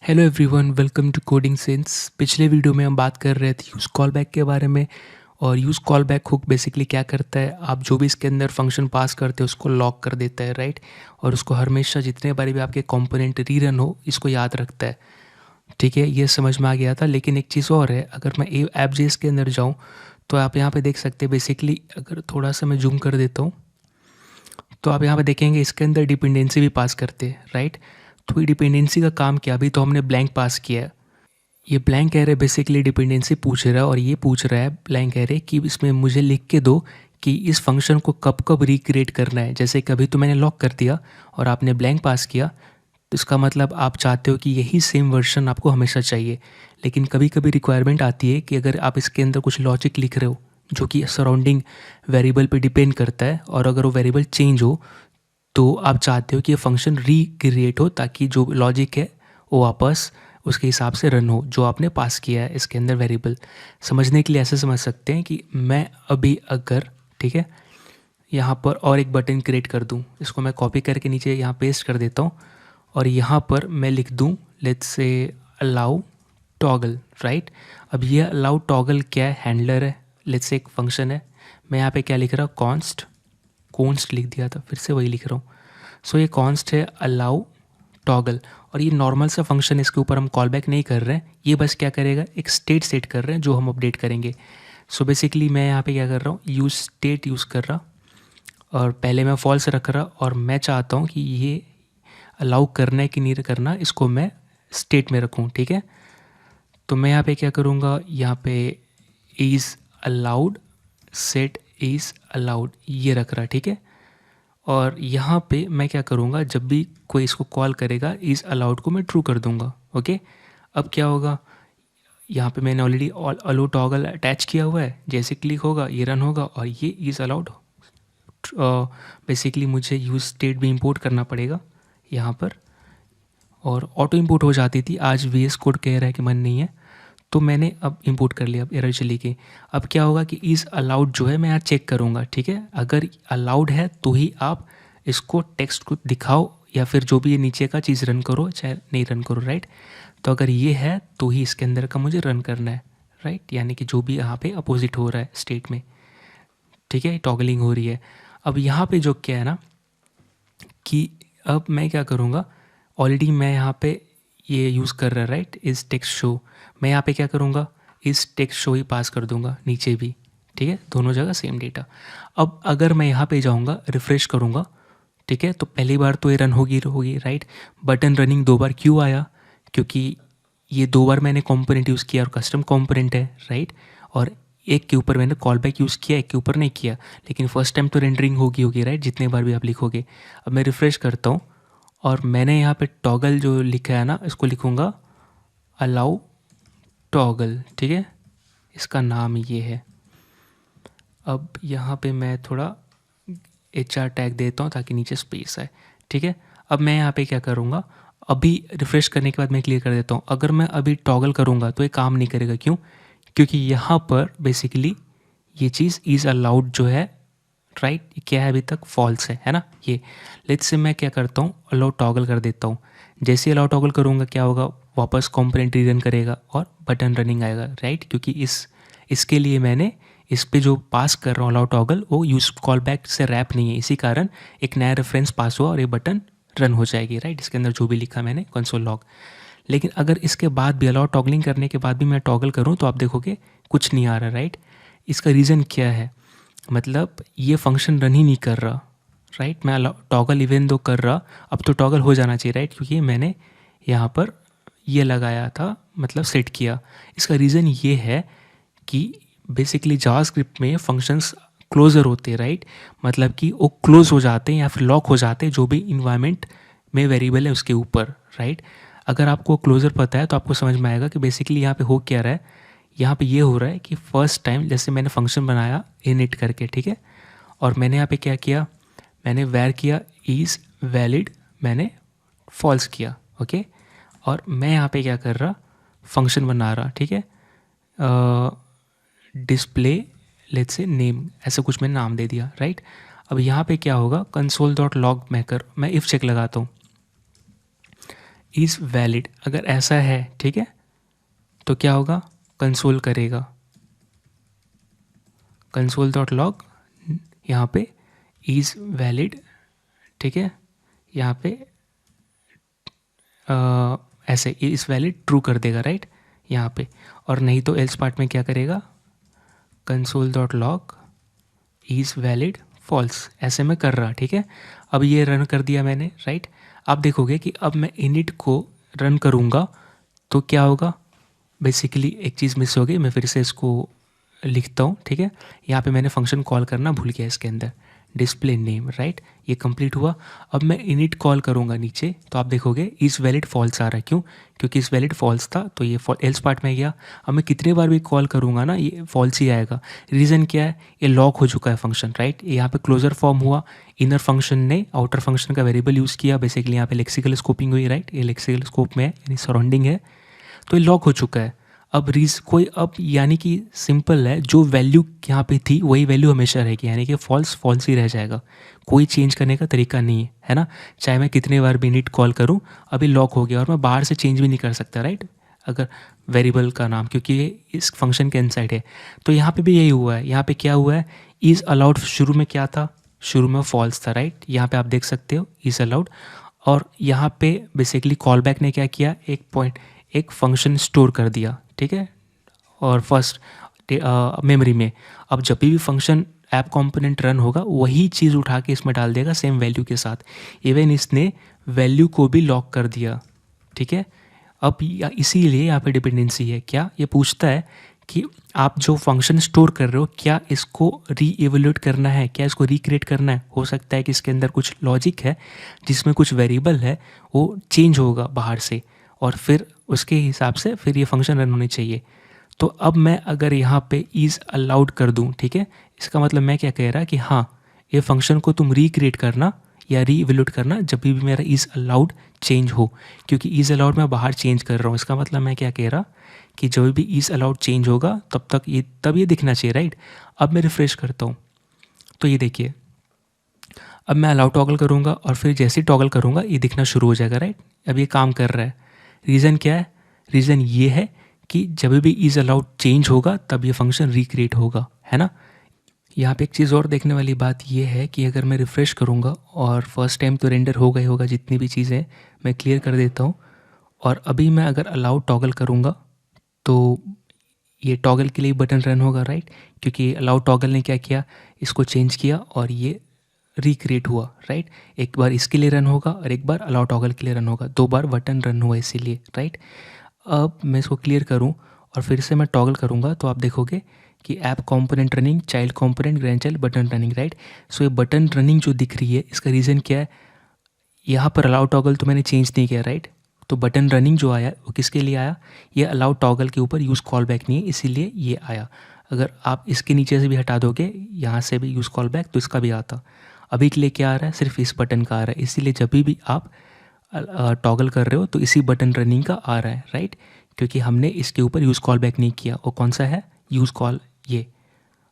Hello everyone, welcome to coding sense. पिछले video में हम बात कर रहे थे यूज़ कॉल बैक के बारे में। और use call back hook basically क्या करता है, आप जो भी इसके अंदर फंक्शन पास करते हो उसको लॉक कर देता है, राइट। और उसको हमेशा जितने बारी भी आपके कंपोनेंट रीरन हो इसको याद रखता है। ठीक है, ये समझ में आ गया था। लेकिन एक चीज़ और है, अगर मैं ऐप जेस के अंदर जाऊँ तो आप यहाँ पे देख सकते हैं। बेसिकली अगर थोड़ा सा मैं जूम कर देता हूँ तो आप यहाँ पे देखेंगे इसके अंदर डिपेंडेंसी भी पास करते हैं, राइट। तो ये डिपेंडेंसी का काम क्या, अभी तो हमने ब्लैंक पास किया है। ये ब्लैंक एरे बेसिकली डिपेंडेंसी पूछ रहा है, और ये पूछ रहा है ब्लैंक एरे कि इसमें मुझे लिख के दो कि इस फंक्शन को कब कब रिक्रिएट करना है। जैसे कभी तो मैंने लॉक कर दिया और आपने ब्लैंक पास किया, तो इसका मतलब आप चाहते हो कि यही सेम वर्जन आपको हमेशा चाहिए। लेकिन कभी कभी रिक्वायरमेंट आती है कि अगर आप इसके अंदर कुछ लॉजिक लिख रहे हो जो कि सराउंडिंग वेरिएबल पे डिपेंड करता है, और अगर वो वेरिएबल चेंज हो तो आप चाहते हो कि ये फंक्शन रिक्रिएट हो ताकि जो लॉजिक है वो वापस उसके हिसाब से रन हो जो आपने पास किया है इसके अंदर वेरिएबल। समझने के लिए ऐसे समझ सकते हैं कि मैं अभी अगर, ठीक है, यहाँ पर और एक बटन क्रिएट कर दूँ, इसको मैं कॉपी करके नीचे यहाँ पेस्ट कर देता हूँ, और यहाँ पर मैं लिख दूँ let's say allow toggle, right. अब ये अलाउ टॉगल क्या है, हैंडलर है, लेट्स से एक फंक्शन है। मैं यहाँ पे क्या लिख रहा हूँ, कॉन्स्ट लिख दिया था, फिर से वही लिख रहा हूँ। सो ये कॉन्स्ट है अलाउ टॉगल, और ये नॉर्मल सा फंक्शन, इसके ऊपर हम कॉल बैक नहीं कर रहे हैं। ये बस क्या करेगा, एक स्टेट सेट कर रहे हैं जो हम अपडेट करेंगे। सो बेसिकली मैं यहाँ पे क्या कर रहा हूँ, यूज स्टेट यूज़ कर रहा, और पहले मैं फॉल्स रख रहा, और मैं चाहता हूँ कि ये अलाउ करना है कि नहीं करना, इसको मैं स्टेट में रखूँ, ठीक है। तो मैं यहाँ पे क्या करूँगा, यहाँ पे is allowed, set is allowed ये रख रहा, ठीक है। और यहाँ पे मैं क्या करूँगा, जब भी कोई इसको कॉल करेगा इज़ अलाउड को मैं ट्रू कर दूँगा, ओके। अब क्या होगा, यहाँ पे मैंने ऑलरेडी अलो टॉगल अटैच किया हुआ है, जैसे क्लिक होगा ये रन होगा, और ये इज़ अलाउड। बेसिकली मुझे यूज स्टेट भी इंपोर्ट करना पड़ेगा यहाँ पर, और ऑटो इंपोर्ट हो जाती थी, आज VS कोड कह रहा है कि मन नहीं है, तो मैंने अब इंपोर्ट कर लिया। अब एरर चली गई। अब क्या होगा कि इज़ अलाउड जो है मैं यहाँ चेक करूँगा, ठीक है। अगर अलाउड है तो ही आप इसको टेक्स्ट को दिखाओ, या फिर जो भी ये नीचे का चीज़ रन करो चाहे नहीं रन करो, राइट। तो अगर ये है तो ही इसके अंदर का मुझे रन करना है, राइट, यानी कि जो भी यहाँ पे अपोजिट हो रहा है स्टेट में, ठीक है, टॉगलिंग हो रही है। अब यहाँ पे जो क्या है ना कि अब मैं क्या करूँगा, ऑलरेडी मैं यहाँ पे ये यूज़ कर रहा है, राइट, इस टेक्स्ट शो। मैं यहाँ पे क्या करूँगा, इस टेक्स्ट शो ही पास कर दूँगा नीचे भी, ठीक है, दोनों जगह सेम डेटा। अब अगर मैं यहाँ पे जाऊँगा, रिफ़्रेश करूँगा, ठीक है, तो पहली बार तो ये रन होगी, राइट। बटन रनिंग 2 बार क्यों आया, क्योंकि ये 2 बार मैंने कंपोनेंट यूज़ किया और कस्टम कंपोनेंट है, राइट। और एक के ऊपर मैंने कॉल बैक यूज़ किया, एक के ऊपर नहीं किया। लेकिन फर्स्ट टाइम तो रेंडरिंग होगी, राइट, जितने बार भी आप लिखोगे। अब मैं रिफ़्रेश करता हूँ, और मैंने यहाँ पे टॉगल जो लिखा है ना, इसको लिखूँगा अलाउ टॉगल, ठीक है, इसका नाम ये है। अब यहाँ पे मैं थोड़ा HR टैग देता हूँ ताकि नीचे स्पेस आए, ठीक है। अब मैं यहाँ पे क्या करूँगा, अभी रिफ़्रेश करने के बाद मैं क्लियर कर देता हूँ। अगर मैं अभी टॉगल करूँगा तो ये काम नहीं करेगा, क्यों, क्योंकि यहाँ पर बेसिकली ये चीज़ इज़ अलाउड जो है, राइट, क्या है, अभी तक फॉल्स है ना ये। लेट्स से मैं क्या करता हूँ, अलाउ टॉगल कर देता हूँ। जैसे अलाउ टॉगल करूँगा क्या होगा, वापस कंपोनेंट रीरन करेगा और बटन रनिंग आएगा, राइट, क्योंकि इसके लिए मैंने इस पे जो पास कर रहा हूँ अलाउ टॉगल, वो यूज कॉल बैक से रैप नहीं है, इसी कारण एक नया रेफरेंस पास हुआ और ये बटन रन हो जाएगी, राइट, इसके अंदर जो भी लिखा मैंने कंसोल लॉग। लेकिन अगर इसके बाद भी अलाउ टॉगलिंग करने के बाद भी मैं टॉगल करूँ तो आप देखोगे कुछ नहीं आ रहा, राइट। इसका रीज़न क्या है, मतलब ये फंक्शन रन ही नहीं कर रहा, राइट। मैं टॉगल इवन दो कर रहा, अब तो टॉगल हो जाना चाहिए, राइट, क्योंकि मैंने यहाँ पर ये लगाया था, मतलब सेट किया। इसका रीज़न ये है कि बेसिकली जावास्क्रिप्ट में फंक्शंस क्लोजर होते हैं, राइट, मतलब कि वो क्लोज हो जाते हैं या फिर लॉक हो जाते हैं जो भी इन्वायरमेंट में वेरिएबल है उसके ऊपर, राइट। अगर आपको क्लोजर पता है तो आपको समझ में आएगा कि बेसिकली यहाँ पे हो क्या रहा है। यहाँ पे ये हो रहा है कि फर्स्ट टाइम जैसे मैंने फंक्शन बनाया इनिट करके, ठीक है, और मैंने यहाँ पे क्या किया, मैंने वैर किया इज़ वैलिड, मैंने फॉल्स किया, ओके। और मैं यहाँ पे क्या कर रहा, फंक्शन बना रहा, ठीक है, डिस्प्ले लेट्स से नेम, ऐसा कुछ मैंने नाम दे दिया, राइट। अब यहाँ पे क्या होगा, कंसोल डॉट लॉग मैं इफ़ चेक लगाता हूँ। इज़ वैलिड, अगर ऐसा है ठीक है तो क्या होगा, कंसोल करेगा, कंसोल डॉट लॉग यहाँ पे इज़ वैलिड, ठीक है, यहाँ पे ऐसे इज़ वैलिड ट्रू कर देगा राइट यहाँ पे, और नहीं तो एल्स पार्ट में क्या करेगा, console dot log is valid false, ऐसे में कर रहा ठीक है। अब ये रन कर दिया मैंने राइट। आप देखोगे कि अब मैं इनिट को रन करूँगा तो क्या होगा, बेसिकली एक चीज़ मिस हो गई, मैं फिर से इसको लिखता हूँ ठीक है। यहाँ पे मैंने फंक्शन कॉल करना भूल गया इसके अंदर, डिस्प्ले नेम राइट, ये कंप्लीट हुआ। अब मैं इनिट कॉल करूँगा नीचे तो आप देखोगे इज़ वैलिड फॉल्स आ रहा है, क्यों, क्योंकि इज़ वैलिड फॉल्स था तो ये एल्स पार्ट में गया। अब मैं कितने बार भी कॉल करूँगा ना ये फॉल्स ही आएगा। रीज़न क्या है, ये लॉक हो चुका है फंक्शन राइट, यहाँ पे क्लोजर फॉर्म हुआ, इनर फंक्शन ने आउटर फंक्शन का वेरिएबल यूज़ किया, बेसिकली यहाँ पे लेक्सिकल स्कोपिंग हुई राइट, ये लेक्सिकल स्कोप में है यानी सराउंडिंग है, तो ये लॉक हो चुका है। अब कोई अब यानी कि सिंपल है, जो वैल्यू यहाँ पे थी वही वैल्यू हमेशा रहेगी, यानी कि फॉल्स फॉल्स ही रह जाएगा, कोई चेंज करने का तरीका नहीं है ना। चाहे मैं कितने बार भी इनिट कॉल करूँ अभी लॉक हो गया और मैं बाहर से चेंज भी नहीं कर सकता राइट, अगर वेरिएबल का नाम, क्योंकि ये इस फंक्शन के इनसाइड है। तो यहाँ पे भी यही हुआ है, यहाँ पे क्या हुआ है, इज़ अलाउड शुरू में क्या था, शुरू में फॉल्स था राइट, यहाँ पे आप देख सकते हो इज़ अलाउड, और यहाँ पे बेसिकली कॉल बैक ने क्या किया, एक फंक्शन स्टोर कर दिया ठीक है, और फर्स्ट मेमोरी में। अब जब भी फंक्शन ऐप कंपोनेंट रन होगा वही चीज़ उठा के इसमें डाल देगा सेम वैल्यू के साथ, इवन इसने वैल्यू को भी लॉक कर दिया ठीक है। अब इसीलिए यहाँ पे डिपेंडेंसी है, क्या ये पूछता है कि आप जो फंक्शन स्टोर कर रहे हो क्या इसको री एवोल्यूट करना है, क्या इसको रिक्रिएट करना है। हो सकता है कि इसके अंदर कुछ लॉजिक है जिसमें कुछ वेरिएबल है वो चेंज होगा बाहर से, और फिर उसके हिसाब से फिर ये फंक्शन रन होनी चाहिए। तो अब मैं अगर यहाँ पे इज़ अलाउड कर दूँ ठीक है, इसका मतलब मैं क्या कह रहा कि हाँ ये फंक्शन को तुम रिक्रिएट करना या री इवोल्यूट करना जब भी मेरा इज़ अलाउड चेंज हो, क्योंकि इज़ अलाउड मैं बाहर चेंज कर रहा हूँ। इसका मतलब मैं क्या कह रहा कि जब भी इज़ अलाउड चेंज होगा तब ये दिखना चाहिए राइट। अब मैं रिफ्रेश करता हूँ तो ये देखिए, अब मैं अलाउ टॉगल करूँगा और फिर जैसे ही टॉगल करूँगा ये दिखना शुरू हो जाएगा राइट। अब ये काम कर रहा है। रीज़न क्या है, रीज़न ये है कि जब भी इज़ अलाउड चेंज होगा तब ये फंक्शन रिक्रिएट होगा, है ना। यहाँ पे एक चीज़ और देखने वाली बात ये है कि अगर मैं रिफ़्रेश करूँगा और फर्स्ट टाइम तो रेंडर हो गई होगा जितनी भी चीज़ें, मैं क्लियर कर देता हूँ, और अभी मैं अगर अलाउ टॉगल करूँगा तो ये टॉगल के लिए बटन रन होगा राइट, क्योंकि अलाउ टॉगल ने क्या किया, इसको चेंज किया और ये रिक्रिएट हुआ राइट। एक बार इसके लिए रन होगा और एक बार अलाउ टॉगल के लिए रन होगा, 2 बार बटन रन हुआ इसीलिए राइट। अब मैं इसको क्लियर करूं और फिर से मैं टॉगल करूंगा तो आप देखोगे कि app component running, child component, grand child, button running right. So ये बटन रनिंग जो दिख रही है इसका रीज़न क्या है, यहाँ पर अलाउ टॉगल तो मैंने चेंज नहीं किया राइट, तो बटन रनिंग जो आया वो किसके लिए आया, ये अलाउ टॉगल के ऊपर यूज़ कॉल बैक नहीं है इसीलिए ये आया। अगर आप इसके नीचे से भी हटा दोगे, यहाँ से भी यूज़ कॉल बैक, तो इसका भी आता। अभी के लिए क्या आ रहा है, सिर्फ इस बटन का आ रहा है, इसीलिए जब भी आप टॉगल कर रहे हो तो इसी बटन रनिंग का आ रहा है राइट, क्योंकि हमने इसके ऊपर यूज़ कॉल बैक नहीं किया। वो कौन सा है, यूज़ कॉल, ये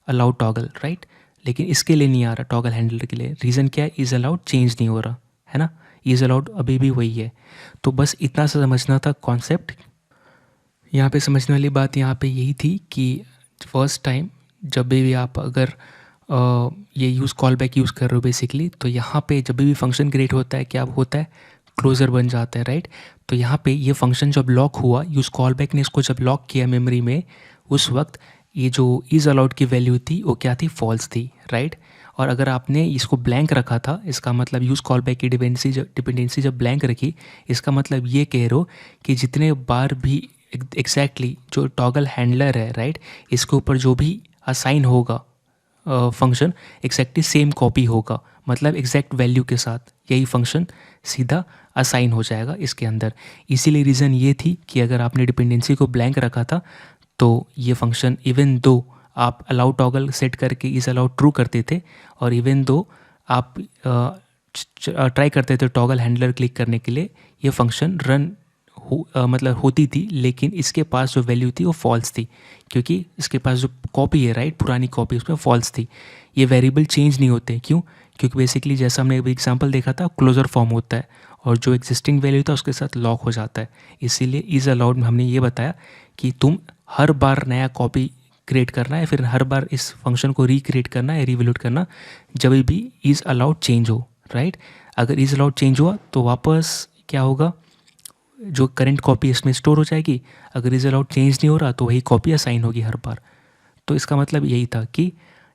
अलाउ टॉगल राइट, लेकिन इसके लिए नहीं आ रहा टॉगल हैंडलर के लिए। रीज़न क्या है, इज़ अलाउड चेंज नहीं हो रहा है ना, इज़ अलाउड अभी भी वही है। तो बस इतना सा समझना था कॉन्सेप्ट। यहाँ पे समझने वाली बात यहाँ पे यही थी कि फर्स्ट टाइम जब भी आप अगर ये यूज़ कॉल बैक यूज़ कर रहे हो बेसिकली, तो यहाँ पे जब भी फंक्शन क्रिएट होता है क्या होता है, क्लोजर बन जाता है राइट। तो यहाँ पे ये फंक्शन जब लॉक हुआ, यूज़ कॉल बैक ने इसको जब लॉक किया मेमोरी में, उस वक्त ये जो इज़ अलाउड की वैल्यू थी वो क्या थी, फॉल्स थी राइट। और अगर आपने इसको ब्लैंक रखा था, इसका मतलब यूज़ कॉल बैक की डिपेंडेंसी जब ब्लैंक रखी, इसका मतलब ये कह रहे हो कि जितने बार भी एग्जैक्टली जो टॉगल हैंडलर है राइट, इसके ऊपर जो भी असाइन होगा फंक्शन एग्जैक्टली सेम कॉपी होगा, मतलब एग्जैक्ट वैल्यू के साथ यही फंक्शन सीधा असाइन हो जाएगा इसके अंदर। इसीलिए रीज़न ये थी कि अगर आपने डिपेंडेंसी को ब्लैंक रखा था तो ये फंक्शन इवन दो आप अलाउ टॉगल सेट करके इज़ अलाउ ट्रू करते थे, और इवन दो आप ट्राई करते थे टॉगल हैंडलर क्लिक करने के लिए, ये फंक्शन रन मतलब होती थी, लेकिन इसके पास जो वैल्यू थी वो फॉल्स थी, क्योंकि इसके पास जो कॉपी है राइट, पुरानी कॉपी उसमें फॉल्स थी। ये वेरिएबल चेंज नहीं होते, क्यों, क्योंकि बेसिकली जैसा हमने अभी एग्जांपल देखा था, क्लोजर फॉर्म होता है और जो एग्जिस्टिंग वैल्यू था उसके साथ लॉक हो जाता है। इसीलिए इज़ अलाउड में हमने ये बताया कि तुम हर बार नया कॉपी क्रिएट करना है, फिर हर बार इस फंक्शन को रिक्रिएट करना है, रिवैल्यूट करना, जब भी इज़ अलाउड चेंज हो, राइट। अगर इज़ अलाउड चेंज हुआ तो वापस क्या होगा, जो करंट कॉपी इसमें स्टोर हो जाएगी। अगर इज़ अलाउड चेंज नहीं हो रहा तो वही कॉपी असाइन होगी हर बार। तो इसका मतलब यही था कि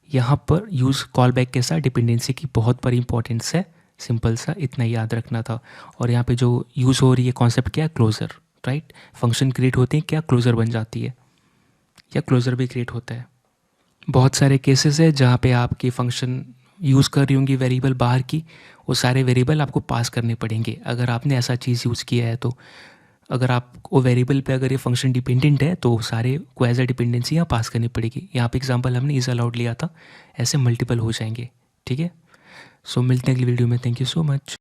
यहाँ पर यूज़ कॉल बैक के साथ डिपेंडेंसी की बहुत बड़ी इंपॉर्टेंस है। सिंपल सा इतना याद रखना था। और यहाँ पे जो यूज़ हो रही है कॉन्सेप्ट क्या है, क्लोज़र, राइट। फंक्शन क्रिएट होते हैं, क्या क्लोज़र बन जाती है या क्लोज़र भी क्रिएट होता है। बहुत सारे केसेस है जहाँ पे आपकी फ़ंक्शन यूज़ कर रही होंगी वेरिएबल बाहर की, वो सारे वेरिएबल आपको पास करने पड़ेंगे अगर आपने ऐसा चीज़ यूज़ किया है। तो अगर आप वो वेरिएबल पे अगर ये फंक्शन डिपेंडेंट है तो सारे को एज अ डिपेंडेंसी यहाँ पास करनी पड़ेगी। यहाँ पे एग्जांपल हमने इज़ अलाउड लिया था, ऐसे मल्टीपल हो जाएंगे, ठीक है। सो मिलते हैं अगली वीडियो में। Thank you so much.